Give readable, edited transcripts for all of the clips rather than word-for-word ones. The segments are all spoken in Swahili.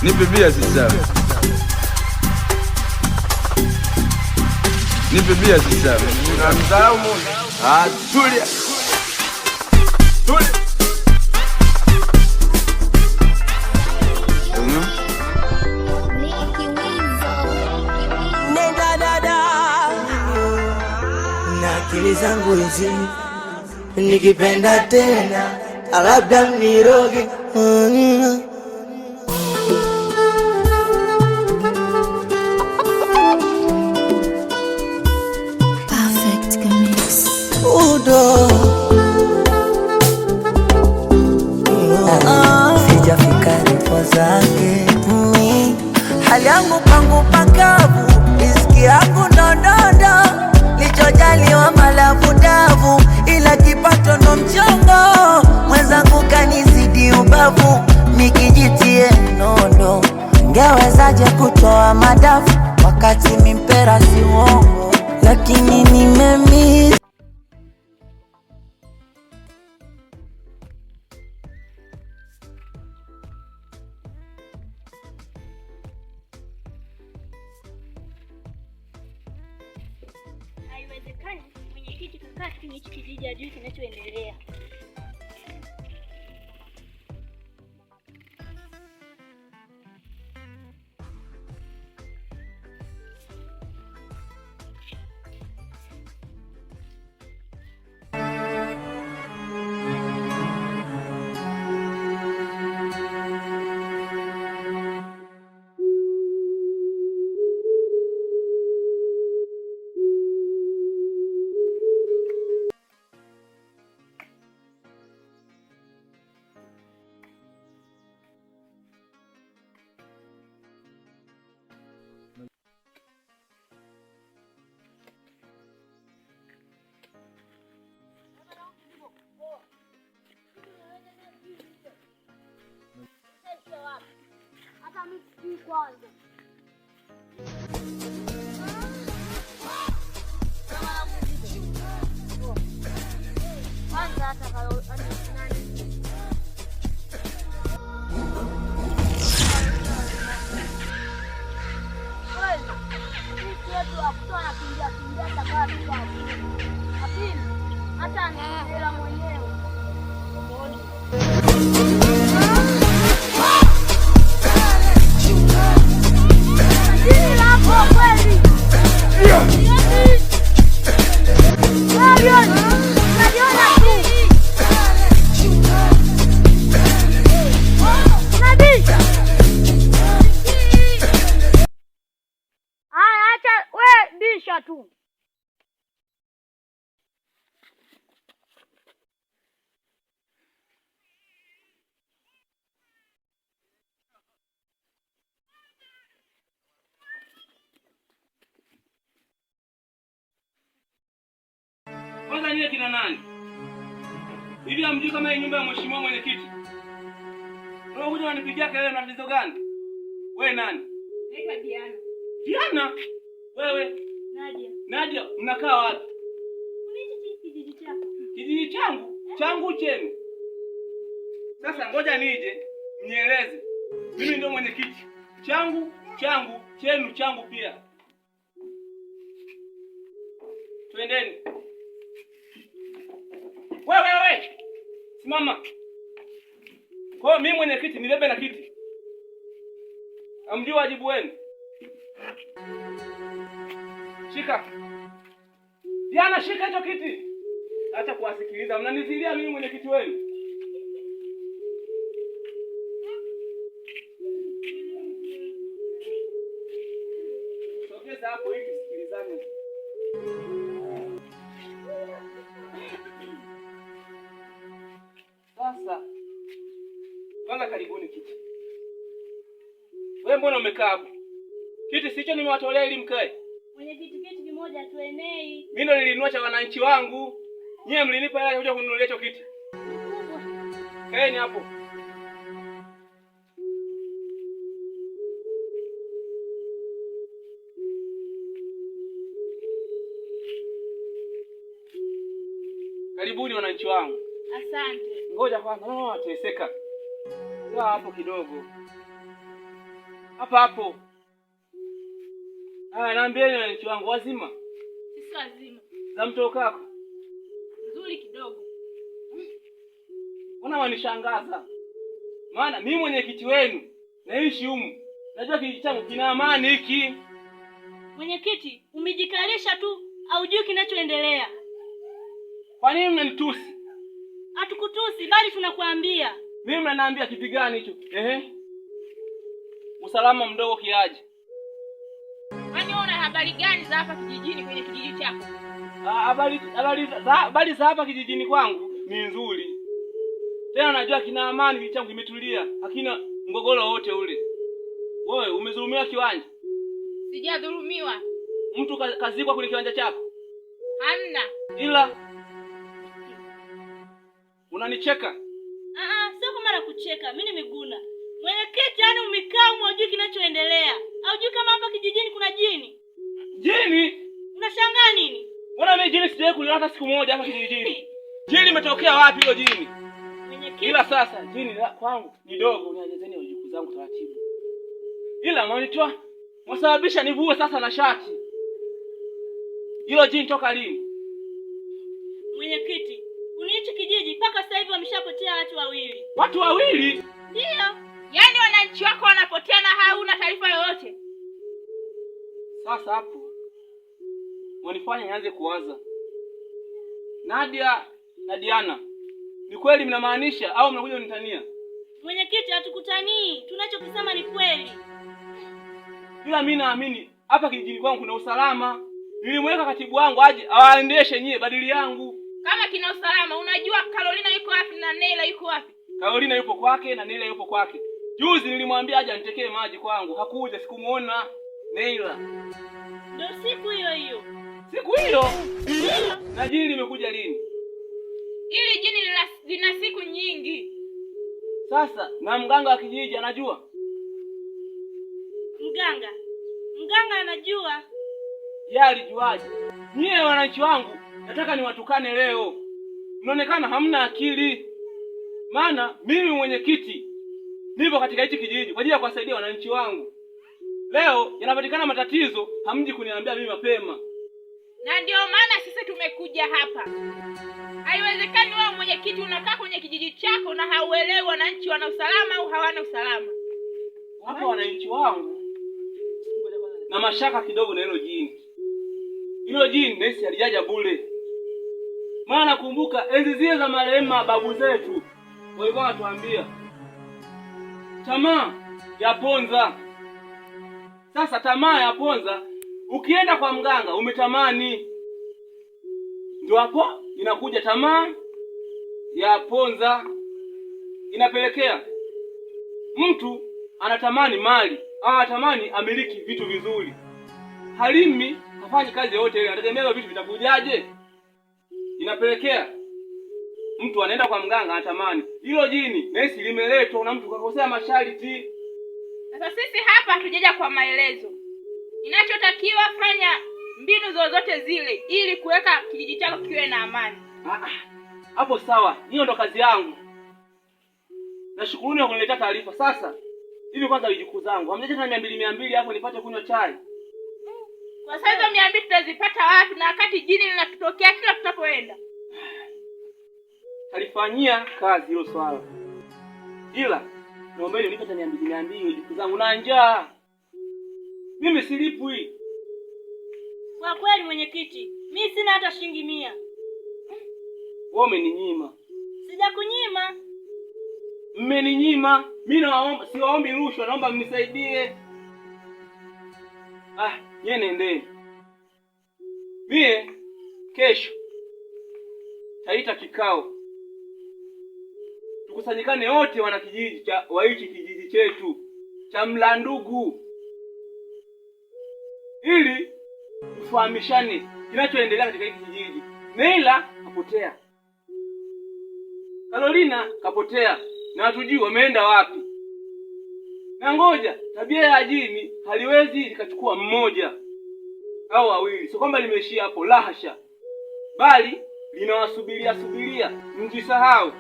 Nipe bia sasa. Nipe bia sasa. Unamdharau Mungu. Tulia. Tulia. Akili zangu hizi nikipenda tena labda niroge. Perfect Mix. Udo sijafika rifo zake hali yangu pangu pakavu, riziki yangu ndondondo, lichojaliwa malavu davu, ila kipato ndo mchongo. Mwenzangu kanizidi ubavu, mikijitie nondo. Ngewezaje kutoa madafu wakati mimpera si uongo, lakini nimemiss. Haiwezekani mwenyekiti kukaa kwenye hichi kijiji ajui kinachoendelea. Tu. Kwanza nyie kina nani? Hivi hamjui kama hii nyumba ya mheshimiwa mwenyekiti? Wewe huja unanipigia kelele na tatizo gani? Wewe nani? Naitwa Diana. Diana? Wewe? Nadia. Nadia, mnakaa wapi? Unaishi kijiji chako? Kijiji changu? Changu chenu? Sasa ngoja nije nieleze. Mimi ndio mwenyekiti. Changu, chenu changu pia. Twendeni. Wewe. Simama. Kwa mimi mwenyekiti nibebe na kiti. Amjua wajibu wenu. Shika. Diana, shika hicho kiti. Acha kuwasikiliza. Mnanizilia mimi mwenyekiti wenu. Sogeza hapo hivi sikilizane. Sasa. Kwanza karibuni kiti. Wewe mbona umekaa hapo? Kiti sicho nimewatolea ili mkae. Mwenyekiti, kiti kimoja tuenei. Mimi ndo nilinunua cha wananchi wangu. Nyie mlinipa hela kuja kununulia hicho kiti. Kaeni hapo. Karibuni wananchi wangu. Asante. Ngoja kwanza, ateseka. Kaa hapo kidogo. Hapa hapo. Naambieni wananchi wangu wazima. Sisi wazima. Za mtokako. Nzuri kidogo. Mbona wanishangaza? Maana mimi mwenyekiti wenu naishi humu. Najua kijiji changu kina amani hiki. Mwenyekiti, umejikalisha tu au hujui kinachoendelea? Kwa nini mnanitusi? Hatukutusi bali tunakuambia. Mimi mnaniambia kitu gani hicho? Usalama mdogo kiaje? Kwani una habari gani za hapa kijijini kwenye kijiji chako? Habari za hapa kijijini kwangu ni nzuri. Tena najua kina amani, kijiji changu kimetulia. Hakina mgogoro wote ule. Wewe umezulumiwa kiwanja? Sijadhulumiwa. Mtu kazikwa kwenye kiwanja chako? Hamna. Ila unanicheka? Sio kama nakucheka, mimi nimeguna. Mwenyekiti, yani umekaa hujui kinachoendelea. Hujui kama hapa kijijini kuna jini? Jini? Unashangaa nini? Mbona mimi jini sijawahi kuliona hata siku moja hapa kijijini? Jini limetokea wapi hilo jini? Mwenyekiti. Ila sasa jini kwangu ni dogo, niajezeni wajukuu zangu taratibu. Ila mwanitoa mwasababisha nivue sasa na shati. Hilo jini toka lini? Mwenyekiti, uniichi kijiji mpaka sasa hivi wameshapotea watu wawili. Watu wawili? Ndio. Yaani wananchi wako wanapotea na hauna taarifa yoyote? Sasa hapo mwanifanya nianze kuwaza. Nadia na Diana, ni kweli mnamaanisha au mnakuja kunitania? Mwenyekiti, hatukutanii. Tunachokisema ni kweli. Ila mimi naamini hapa kijijini kwangu kuna usalama. Nilimweka katibu wangu aje awaendeshe nyie badili yangu. Kama kina usalama, unajua Carolina yuko wapi na Neila yuko wapi? Carolina yupo kwake na Neila yupo kwake. Juzi nilimwambia aje anitekee maji kwangu, hakuja, sikumuona Neila. Ndio siku hiyo. Siku hiyo? Na jini limekuja lini? Ili jini lina siku nyingi. Sasa na mganga wa kijiji anajua? Mganga anajua. Yeye alijuaje? Nyie wananchi wangu, nataka niwatukane leo. Mnaonekana hamna akili. Maana mimi mwenyekiti nipo katika hichi kijiji kwa ajili ya kuwasaidia wananchi wangu. Leo yanapatikana matatizo, hamji kuniambia mimi mapema. Na ndio maana sisi tumekuja hapa. Haiwezekani wewe mwenyekiti unakaa kwenye kijiji chako na hauelewi wananchi wana usalama au hawana usalama. Hapa wananchi wangu na mashaka kidogo na hilo jini. Hilo jini nesi alijaja bure. Maana nakumbuka enzi zile za marehemu babu zetu walikuwa watuambia tamaa ya ponza. Sasa tamaa ya ponza, ukienda kwa mganga umetamani, ndio hapo inakuja tamaa ya ponza. Inapelekea mtu anatamani mali au anatamani amiliki vitu vizuri. Halimi hafanyi kazi yote ile, anategemea vitu vitakujaje. Inapelekea mtu anaenda kwa mganga anatamani. Hilo jini nesi limeletwa na mtu kakosea masharti. Sasa sisi hapa hatujaja kwa maelezo. Inachotakiwa fanya mbinu zozote zile ili kuweka kijiji chako kiwe na amani. Hapo sawa. Hiyo ndo kazi yangu. Nashukuruni kwa kuniletea taarifa. Sasa hivi kwanza vijukuu zangu, hamjaje na 200 hapo nipate kunywa chai. Kwa sasa 200 tutazipata wapi na wakati jini linatutokea kila tutapoenda? Alifanyia kazi hilo swala. Ila naombeni nipate 200 vijukuu zangu na njaa. Mimi silipwi. Kwa kweli mwenyekiti, mimi sina hata shilingi 100. Wewe umeninyima. Sijakunyima. Mmeninyima. Mimi naomba, siwaombi rushwa, naomba mnisaidie. Yeye nendeni. Mie kesho taita kikao. Tukusanyikane wote wana kijiji cha waichi kijiji chetu cha Mlandugu. Ili tufahamishane kinachoendelea katika hiki kijiji. Neila kapotea. Carolina kapotea. Na hatujui wameenda wapi. Na ngoja, tabia ya jini haliwezi likachukua mmoja au wawili. Sio kwamba limeishia hapo, la hasha. Bali linawasubiria, mjisahau.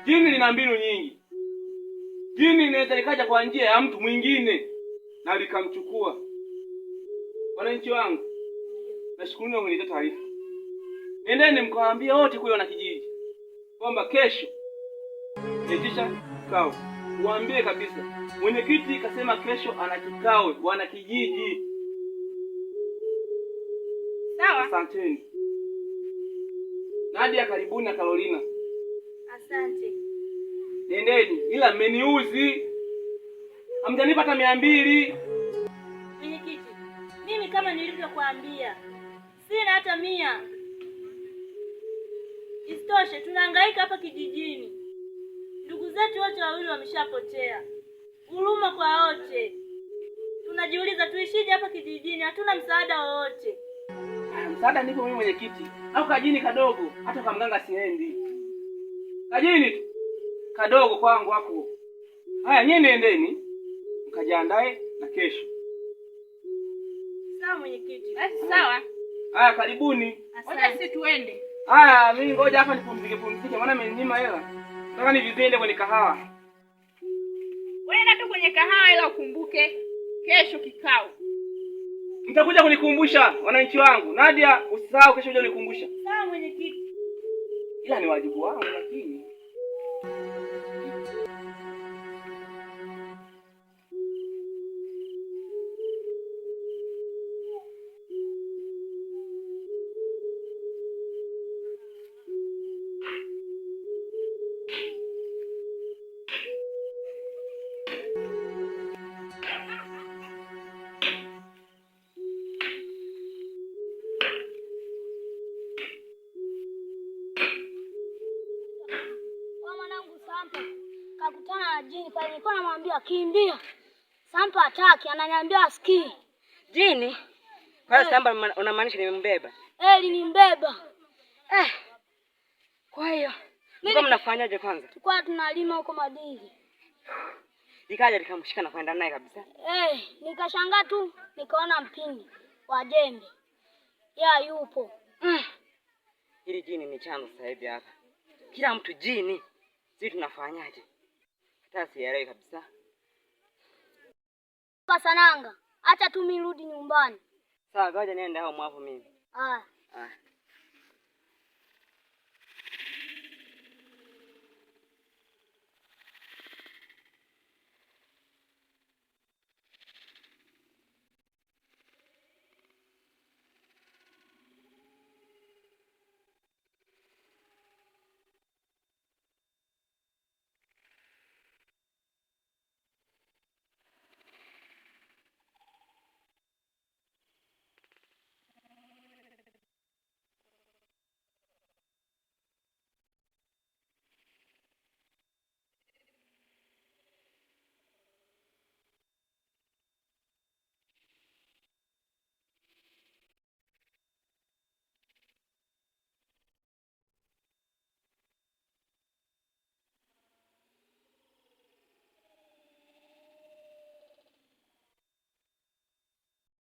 Jini lina mbinu nyingi. Jini inaweza ikaja kwa njia ya mtu mwingine na likamchukua. Wananchi wangu, nashukuru kwa kunileta taarifa. Nendeni mkawaambie wote kule wana kijiji kwamba kesho itisha kikao. Uambie kabisa. Mwenyekiti kasema kesho ana kikao wana kijiji. Sawa? Asanteni. Nadia, karibuni na Carolina. Asante. Nendeni, ila mmeniuzi. Hamjanipa hata 200. Mwenyekiti, mimi kama nilivyokuambia, sina hata 100. Isitoshe tunahangaika hapa kijijini. Ndugu zetu wote wawili wameshapotea. Huruma kwa wote. Tunajiuliza tuishije hapa kijijini, hatuna msaada wowote. Msaada nipo mimi mwenyekiti. Au kajini kadogo, hata kwa mganga siendi. Kajini tu kadogo kwangu hapo. Haya, nyinyi nendeni mkajiandae na kesho. Sawa mwenyekiti. Basi sawa. Haya, karibuni. Ngoja sisi tuende. Haya, mimi ngoja hapa nipumzike maana amenyima hela. Nataka nivizende kwenye kahawa. Wewe tu kwenye kahawa, ila ukumbuke kesho kikao. Mtakuja kunikumbusha wananchi wangu. Nadia, usisahau kesho uje kunikumbusha. Sawa mwenyekiti. Ila ni wajibu wangu lakini. Kakutana na jini pale, nilikuwa namwambia kimbia. Sampa hataki, ananiambia asikii. Jini? Kwa hiyo Sampa unamaanisha nimembeba? Linimbeba. Kwa hiyo mko mnafanyaje kwanza? Tulikuwa tunalima huko madili. Likaja likamshika na kwenda naye kabisa. Nikashangaa tu, nikaona mpini wa jembe. Yupo. Hili jini ni chanzo sasa hivi hapa. Kila mtu jini. Sisi tunafanyaje? Hata sielewi kabisa. Kasananga, acha tu mimi rudi nyumbani. Sawa, ngoja niende hao mwapo mimi. Haya.